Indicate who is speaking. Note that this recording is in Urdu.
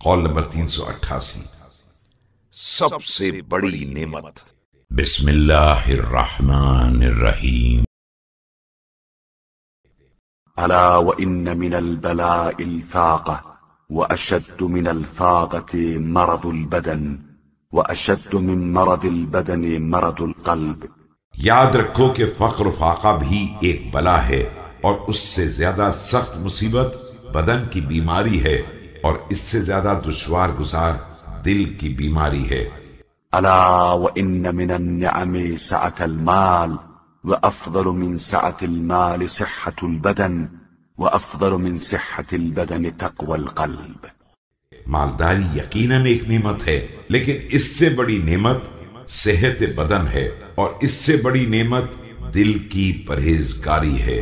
Speaker 1: قول نمبر 388۔
Speaker 2: سب سے بڑی نعمت۔
Speaker 1: بسم اللہ الرحمن الرحیم۔
Speaker 3: الا وان من البلاء الفاقة واشد من الفاقة مرض البدن واشد من مرض البدن مرض القلب۔
Speaker 1: یاد رکھو کہ فقر و فاقہ بھی ایک بلا ہے، اور اس سے زیادہ سخت مصیبت بدن کی بیماری ہے، اور اس سے زیادہ دشوار گزار دل کی بیماری ہے۔
Speaker 3: الا وان من النعم سعة المال وافضل من سعة المال صحة البدن وافضل من صحة البدن تقوى القلب۔
Speaker 1: مالداری یقیناً ایک نعمت ہے، لیکن اس سے بڑی نعمت صحت بدن ہے، اور اس سے بڑی نعمت دل کی پرہیزگاری ہے۔